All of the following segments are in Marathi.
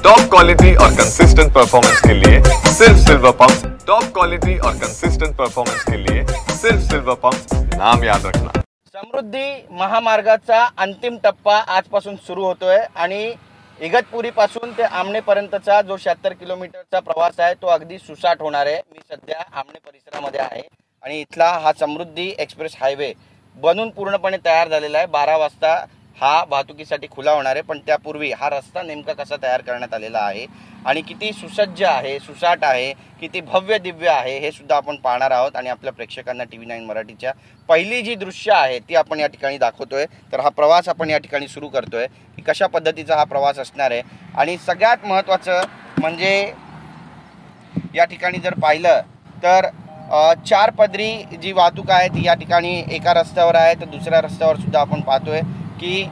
टॉप क्वालिटी और कंसिस्टेंट परफॉर्मेंस के लिए सिर्फ सिल्वर पंप। टॉप क्वालिटी और कंसिस्टेंट परफॉर्मेंस के लिए सिर्फ सिल्वर पंप, नाम याद रखना। समृद्धी महामार्गाचा अंतिम टप्पा आजपासून सुरू होतोय आणि इगतपुरी पासून ते आमनेपर्यंतचा जो 76 किलोमीटरचा प्रवास आहे तो अगदी सुसाट होणार आहे। मी सध्या आमने परिसरामध्ये आहे आणि इथला हा समृद्धी एक्सप्रेस हायवे बनून पूर्णपणे तयार झालेला आहे। 12 वाजता हा वाहतुकीसाठी खुला होणार आहे, पण त्यापूर्वी हा रस्ता नेमका कसा तयार करण्यात आलेला आहे आणि किती सुसज्ज आहे, सुसाट आहे, किती भव्य दिव्य आहे हे सुद्धा आपण पाहणार आहोत आणि आपल्या प्रेक्षकांना TV9 मराठीच्या पहिली जी दृश्य आहे ती आपण या ठिकाणी दाखवतोय। तर हा प्रवास आपण या ठिकाणी सुरू करतोय की कशा पद्धतीचा हा प्रवास असणार आहे आणि सगळ्यात महत्त्वाचं म्हणजे या ठिकाणी जर पाहिलं तर 4 पदरी जी वाहतूक आहे ती या ठिकाणी एका रस्त्यावर आहे, तर दुसऱ्या रस्त्यावर सुद्धा आपण पाहतोय की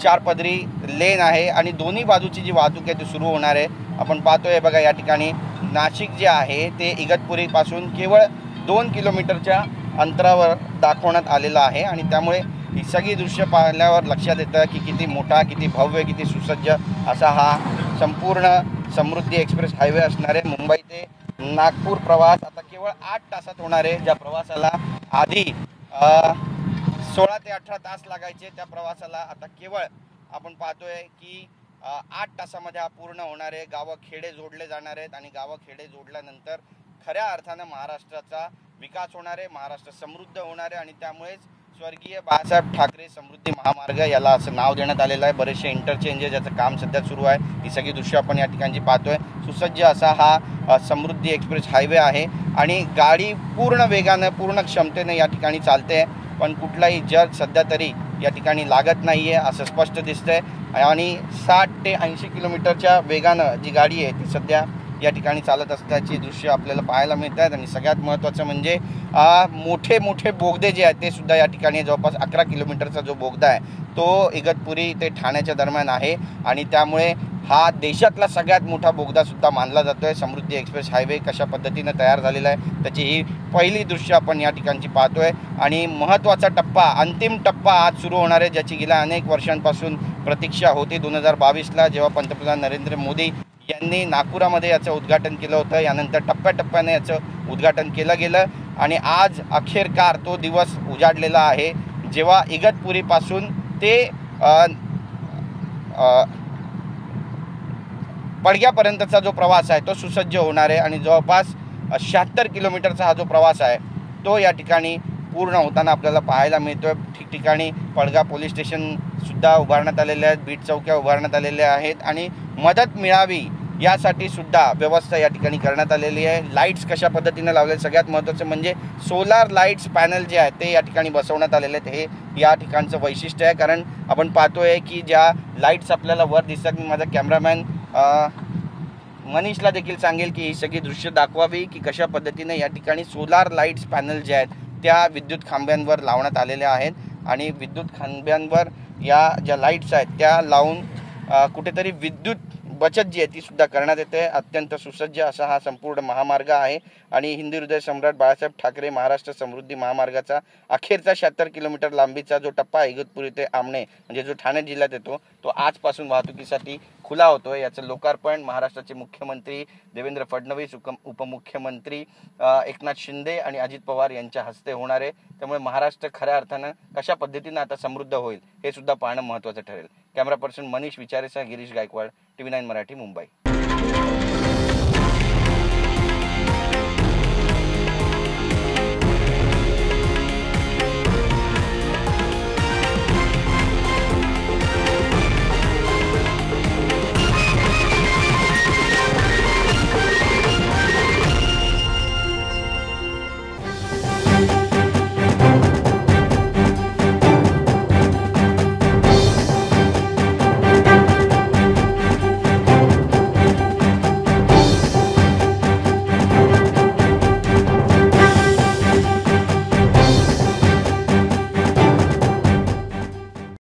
4 पदरी लेन आहे आणि दोन्ही बाजूची जी वाहतूक आहे ती सुरू होणार आहे। आपण पाहतोय बघा या ठिकाणी नाशिक जे आहे ते इगतपुरी पासून केवळ 2 किलोमीटरच्या अंतरावर दाखवण्यात आलेलं आहे आणि त्यामुळे ही सगळी दृश्य पाहिल्यावर लक्षात येतं की किती मोठा, किती भव्य, किती सुसज्ज असा हा संपूर्ण समृद्धी एक्सप्रेस हायवे असणार आहे। मुंबई ते नागपूर प्रवास आता केवळ 8 तासात होणार आहे। ज्या प्रवासाला आधी 16 ते 18 तास लागायचे त्या प्रवासाला आता केवळ आपण पाहतोय की 8 तासामध्ये हा पूर्ण होणार आहे। गावं खेडे जोडले जाणार आहेत आणि गावं खेडे जोडल्यानंतर खऱ्या अर्थानं महाराष्ट्राचा विकास होणार आहे, महाराष्ट्र समृद्ध होणार आहे आणि त्यामुळेच स्वर्गीय बाळासाहेब ठाकरे समृद्धी महामार्ग याला असं नाव देण्यात आलेलं आहे। बरेचसे इंटरचेंजेस याचं काम सध्या सुरू आहे। ही सगळी दृश्य आपण या ठिकाणी पाहतोय। सुसज्ज असा हा समृद्धी एक्सप्रेस हायवे आहे आणि गाडी पूर्ण वेगानं, पूर्ण क्षमतेने या ठिकाणी चालते, पण कुठलाही जग सध्या तरी या ठिकाणी लागत नाही आहे असं स्पष्ट दिसतंय आणि 60 ते 80 किलोमीटरच्या वेगानं जी गाडी आहे ती सध्या या ठिकाणी चालत असल्याची दृश्य आपल्याला पाहायला मिळत आहेत। आणि सगळ्यात महत्त्वाचं म्हणजे मोठे मोठे बोगदे जे आहेत ते सुद्धा या ठिकाणी जवळपास 11 किलोमीटरचा जो बोगदा आहे तो इगतपुरी ते ठाण्याच्या दरम्यान आहे आणि त्यामुळे हा देशातला सगळ्यात मोठा बोगदा सुद्धा मानला जातोय। समृद्धी एक्सप्रेस हायवे कशा पद्धतीनं तयार झालेला आहे त्याची ही पहिली दृश्य आपण या ठिकाणची पाहतोय आणि महत्त्वाचा टप्पा, अंतिम टप्पा आज सुरू होणार आहे, ज्याची गेल्या अनेक वर्षांपासून प्रतीक्षा होती। 2022ला जेव्हा पंतप्रधान नरेंद्र मोदी यांनी नागपुरामध्ये याचं उद्घाटन केलं होतं, यानंतर टप्प्याटप्प्याने याचं उद्घाटन केलं गेलं आणि आज अखेरकार तो दिवस उजाडलेला आहे जेव्हा इगतपुरीपासून ते पडग्यापर्यंतचा जो प्रवास आहे तो सुसज्ज होणार आहे आणि जवळपास 76 किलोमीटरचा हा जो प्रवास आहे तो या ठिकाणी पूर्ण होताना आपल्याला पाहायला मिळतोय। ठिकठिकाणी पडगा पोलीस स्टेशनसुद्धा उभारण्यात आलेले आहेत, बीट चौक्या उभारण्यात आलेल्या आहेत आणि मदत मिळावी यासाठी सुद्धा व्यवस्था या ठिकाणी करण्यात आलेली आहे। लाईट्स कशा पद्धतीने लावले, सगळ्यात महत्त्वाचं म्हणजे सोलार लाईट्स पॅनल जे आहेत ते या ठिकाणी बसवण्यात आलेले आहेत। हे या ठिकाणचं वैशिष्ट्य आहे, कारण आपण पाहतोय की ज्या लाईट्स आपल्याला वर दिसतात, मी माझा कॅमेरामॅन मनीषला देखील सांगेल की ही सगळी दृश्य दाखवावी की कशा पद्धतीने या ठिकाणी सोलार लाईट्स पॅनल जे आहेत त्या विद्युत खांब्यांवर लावण्यात आलेल्या आहेत आणि विद्युत खांब्यांवर या ज्या लाईट्स आहेत त्या लावून कुठेतरी विद्युत बचत जी आहे ती सुद्धा करण्यात येते। अत्यंत सुसज्ज असा हा संपूर्ण महामार्ग आहे आणि हिंदी हृदय सम्राट बाळासाहेब ठाकरे महाराष्ट्र समृद्धी महामार्गाचा अखेरचा 76 किलोमीटर लांबीचा जो टप्पा इगतपुरी ते आमणे म्हणजे जो ठाणे जिल्ह्यात येतो तो आजपासून वाहतुकीसाठी खुला होतोय। याचं लोकार्पण महाराष्ट्राचे मुख्यमंत्री देवेंद्र फडणवीस, उपमुख्यमंत्री एकनाथ शिंदे आणि अजित पवार यांच्या हस्ते होणार आहे। त्यामुळे महाराष्ट्र खऱ्या अर्थानं कशा पद्धतीनं आता समृद्ध होईल हे सुद्धा पाहणं महत्त्वाचं ठरेल। कॅमेरा पर्सन मनीष विचारेसह गिरीश गायकवाड, TV9 मराठी, मुंबई।